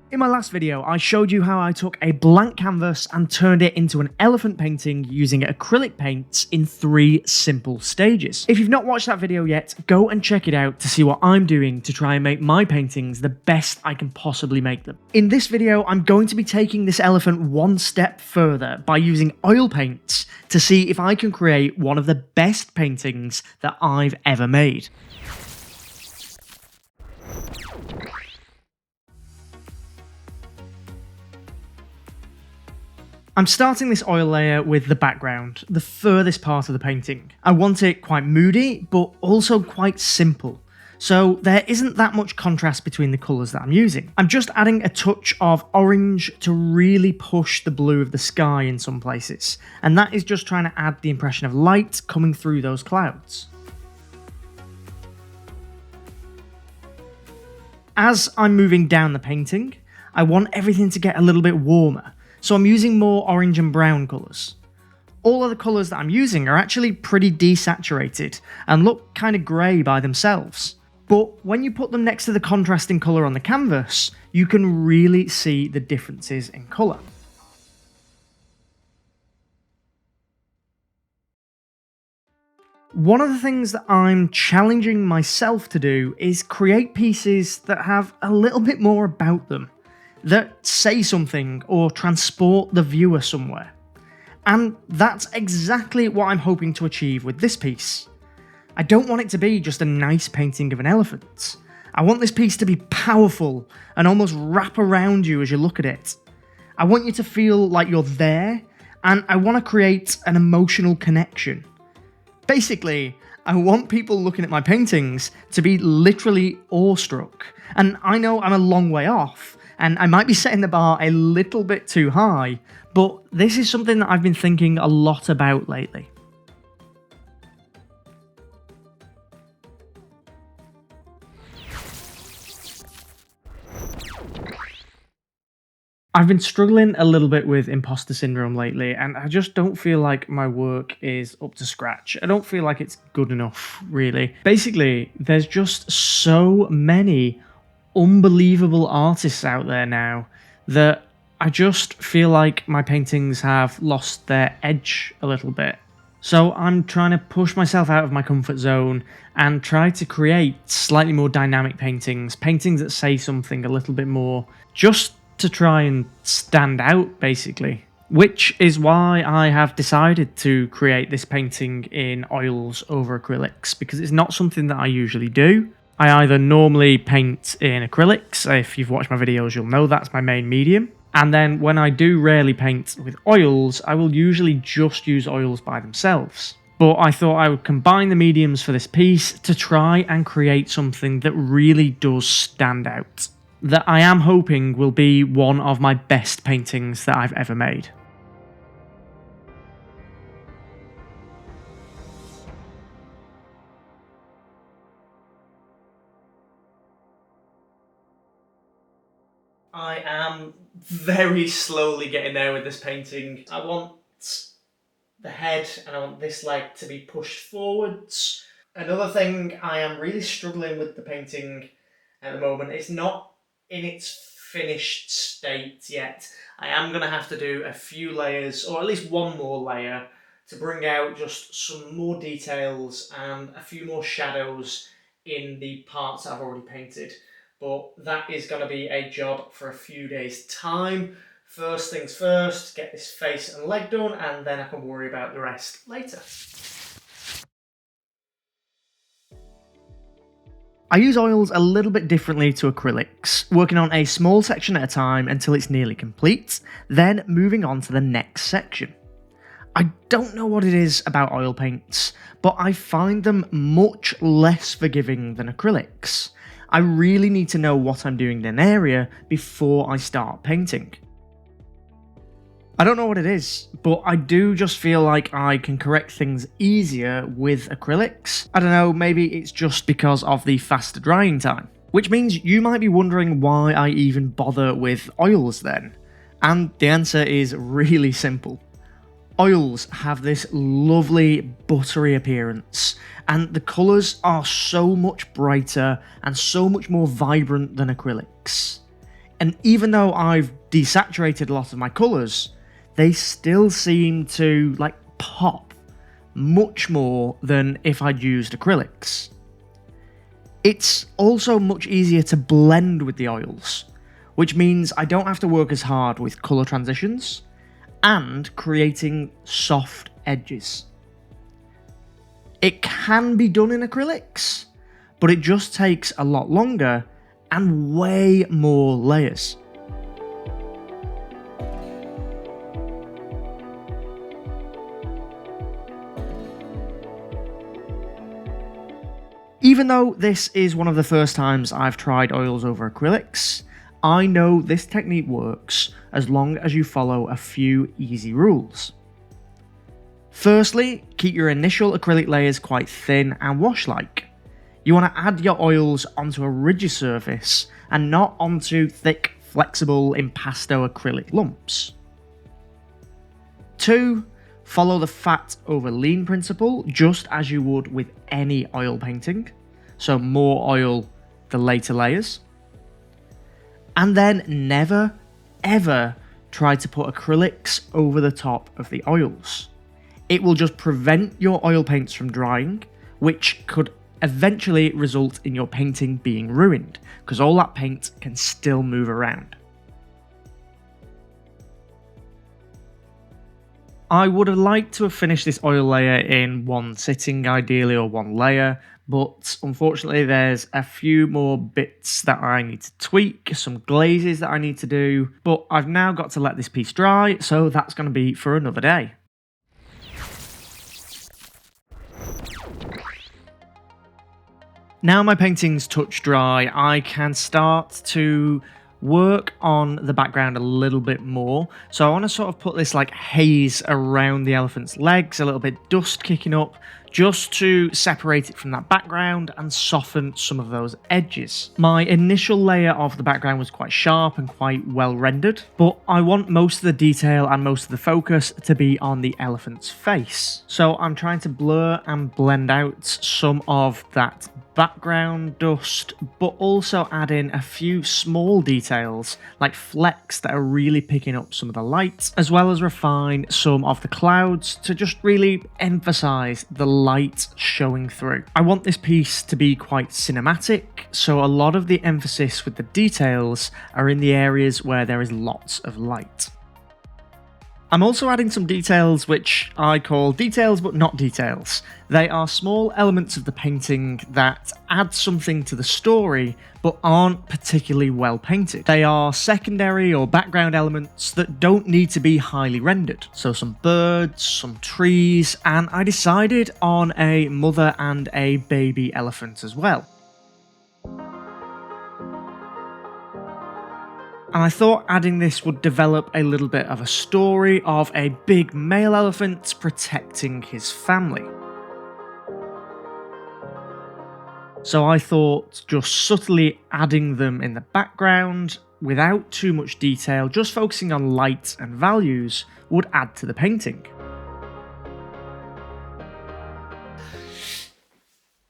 In my last video, I showed you how I took a blank canvas and turned it into an elephant painting using acrylic paints in 3 simple stages. If you've not watched that video yet, go and check it out to see what I'm doing to try and make my paintings the best I can possibly make them. In this video, I'm going to be taking this elephant one step further by using oil paints to see if I can create one of the best paintings that I've ever made. I'm starting this oil layer with the background, the furthest part of the painting. I want it quite moody, but also quite simple. So there isn't that much contrast between the colours that I'm using. I'm just adding a touch of orange to really push the blue of the sky in some places. And that is just trying to add the impression of light coming through those clouds. As I'm moving down the painting, I want everything to get a little bit warmer. So I'm using more orange and brown colours. All of the colours that I'm using are actually pretty desaturated and look kind of grey by themselves. But when you put them next to the contrasting colour on the canvas, you can really see the differences in colour. One of the things that I'm challenging myself to do is create pieces that have a little bit more about them, that say something or transport the viewer somewhere. And that's exactly what I'm hoping to achieve with this piece. I don't want it to be just a nice painting of an elephant. I want this piece to be powerful and almost wrap around you as you look at it. I want you to feel like you're there, and I want to create an emotional connection. Basically, I want people looking at my paintings to be literally awestruck. And I know I'm a long way off, and I might be setting the bar a little bit too high, but this is something that I've been thinking a lot about lately. I've been struggling a little bit with imposter syndrome lately, and I just don't feel like my work is up to scratch. I don't feel like it's good enough, really. Basically, there's just so many unbelievable artists out there now that I just feel like my paintings have lost their edge a little bit. So I'm trying to push myself out of my comfort zone and try to create slightly more dynamic paintings that say something a little bit more, just to try and stand out, basically. Which is why I have decided to create this painting in oils over acrylics, because it's not something that I usually do. I either normally paint in acrylics. If you've watched my videos, you'll know that's my main medium. And then when I do rarely paint with oils, I will usually just use oils by themselves. But I thought I would combine the mediums for this piece to try and create something that really does stand out. That I am hoping will be one of my best paintings that I've ever made. I am very slowly getting there with this painting. I want the head and I want this leg to be pushed forwards. Another thing I am really struggling with the painting at the moment, it's not in its finished state yet. I am going to have to do a few layers, or at least one more layer, to bring out just some more details and a few more shadows in the parts that I've already painted. But that is going to be a job for a few days' time. First things first, get this face and leg done, and then I can worry about the rest later. I use oils a little bit differently to acrylics, working on a small section at a time until it's nearly complete, then moving on to the next section. I don't know what it is about oil paints, but I find them much less forgiving than acrylics. I really need to know what I'm doing in an area before I start painting. I don't know what it is, but I do just feel like I can correct things easier with acrylics. I don't know, maybe it's just because of the faster drying time. Which means you might be wondering why I even bother with oils then. And the answer is really simple. Oils have this lovely buttery appearance, and the colours are so much brighter and so much more vibrant than acrylics. And even though I've desaturated a lot of my colours, they still seem to like pop much more than if I'd used acrylics. It's also much easier to blend with the oils, which means I don't have to work as hard with colour transitions and creating soft edges. It can be done in acrylics, but it just takes a lot longer and way more layers. Even though this is one of the first times I've tried oils over acrylics, I know this technique works as long as you follow a few easy rules. Firstly, keep your initial acrylic layers quite thin and wash-like. You want to add your oils onto a rigid surface and not onto thick, flexible impasto acrylic lumps. 2. Follow the fat over lean principle just as you would with any oil painting, so more oil the later layers. And then never, ever try to put acrylics over the top of the oils. It will just prevent your oil paints from drying, which could eventually result in your painting being ruined, because all that paint can still move around. I would have liked to have finished this oil layer in one sitting ideally, or one layer, but unfortunately there's a few more bits that I need to tweak, some glazes that I need to do, but I've now got to let this piece dry, so that's going to be for another day. Now my painting's touch dry, I can start to work on the background a little bit more. So I want to sort of put this like haze around the elephant's legs, a little bit dust kicking up, just to separate it from that background and soften some of those edges. My initial layer of the background was quite sharp and quite well rendered, but I want most of the detail and most of the focus to be on the elephant's face. So I'm trying to blur and blend out some of that background dust, but also add in a few small details like flecks that are really picking up some of the light, as well as refine some of the clouds to just really emphasize the light showing through. I want this piece to be quite cinematic, so a lot of the emphasis with the details are in the areas where there is lots of light. I'm also adding some details which I call details but not details. They are small elements of the painting that add something to the story but aren't particularly well painted. They are secondary or background elements that don't need to be highly rendered. So some birds, some trees, and I decided on a mother and a baby elephant as well. And I thought adding this would develop a little bit of a story of a big male elephant protecting his family. So I thought just subtly adding them in the background without too much detail, just focusing on light and values, would add to the painting.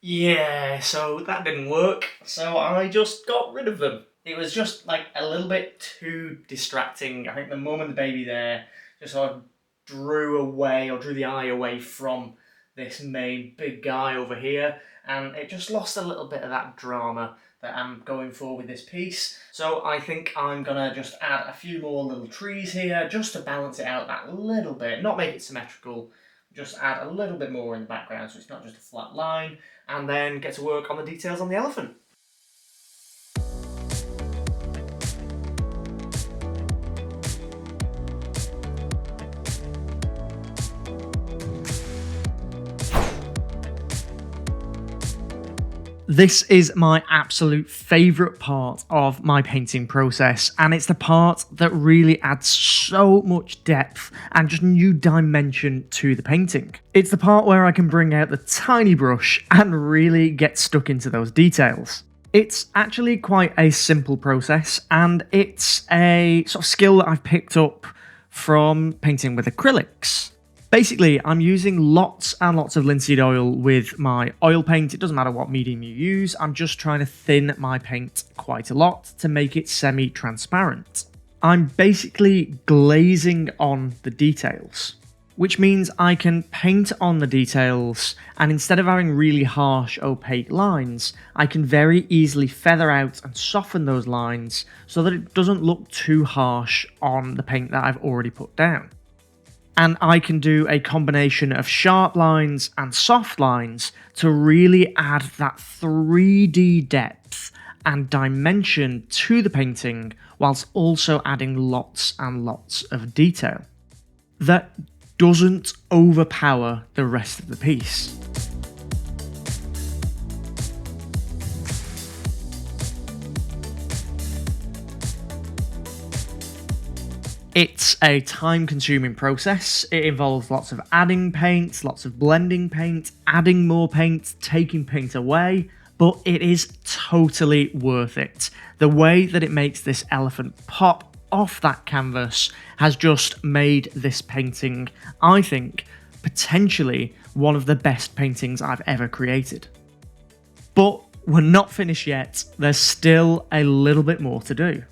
Yeah, so that didn't work, so I just got rid of them. It was just like a little bit too distracting. I think the mum and the baby there just sort of drew the eye away from this main big guy over here, and it just lost a little bit of that drama that I'm going for with this piece. So I think I'm gonna just add a few more little trees here just to balance it out that little bit, not make it symmetrical, just add a little bit more in the background so it's not just a flat line, and then get to work on the details on the elephant. This is my absolute favourite part of my painting process, and it's the part that really adds so much depth and just new dimension to the painting. It's the part where I can bring out the tiny brush and really get stuck into those details. It's actually quite a simple process, and it's a sort of skill that I've picked up from painting with acrylics. Basically, I'm using lots and lots of linseed oil with my oil paint. It doesn't matter what medium you use. I'm just trying to thin my paint quite a lot to make it semi-transparent. I'm basically glazing on the details, which means I can paint on the details, and instead of having really harsh opaque lines, I can very easily feather out and soften those lines so that it doesn't look too harsh on the paint that I've already put down. And I can do a combination of sharp lines and soft lines to really add that 3D depth and dimension to the painting, whilst also adding lots and lots of detail that doesn't overpower the rest of the piece. It's a time-consuming process. It involves lots of adding paint, lots of blending paint, adding more paint, taking paint away, but it is totally worth it. The way that it makes this elephant pop off that canvas has just made this painting, I think, potentially one of the best paintings I've ever created. But we're not finished yet. There's still a little bit more to do.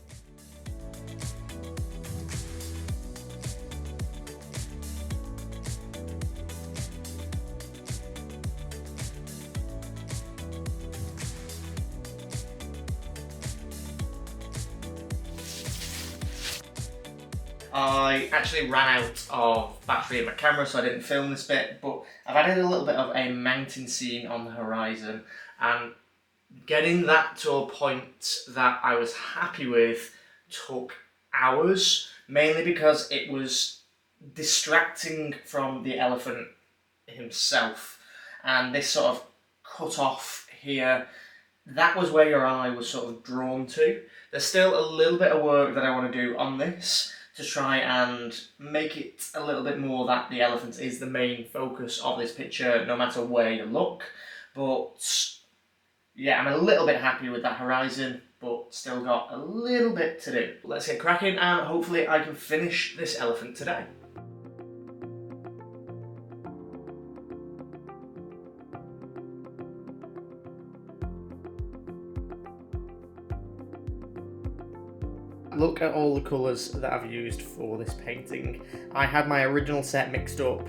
I actually ran out of battery in my camera, so I didn't film this bit, but I've added a little bit of a mountain scene on the horizon, and getting that to a point that I was happy with took hours, mainly because it was distracting from the elephant himself, and this sort of cut off here, that was where your eye was sort of drawn to. There's still a little bit of work that I want to do on this to try and make it a little bit more that the elephant is the main focus of this picture, no matter where you look. But yeah, I'm a little bit happy with that horizon, but still got a little bit to do. Let's get cracking, and hopefully I can finish this elephant today. Look at all the colours that I've used for this painting. I had my original set mixed up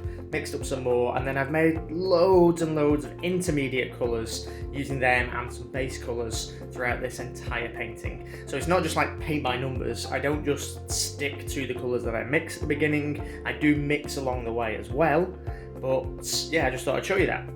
some more, and then I've made loads and loads of intermediate colours using them and some base colours throughout this entire painting. So it's not just like paint by numbers. I don't just stick to the colours that I mix at the beginning. I do mix along the way as well, but yeah, I just thought I'd show you that.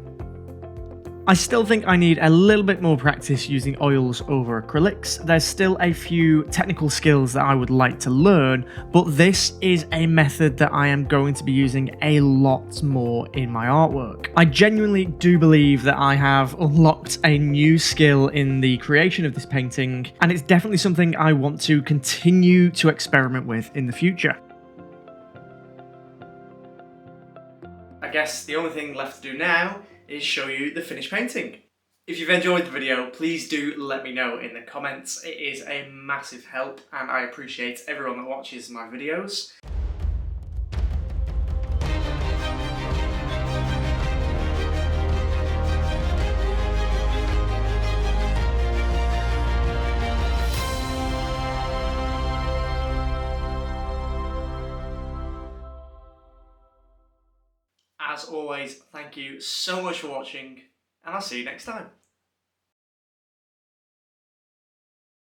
I still think I need a little bit more practice using oils over acrylics. There's still a few technical skills that I would like to learn, but this is a method that I am going to be using a lot more in my artwork. I genuinely do believe that I have unlocked a new skill in the creation of this painting, and it's definitely something I want to continue to experiment with in the future. I guess the only thing left to do now is show you the finished painting. If you've enjoyed the video, please do let me know in the comments. It is a massive help, and I appreciate everyone that watches my videos. As always, thank you so much for watching, and I'll see you next time.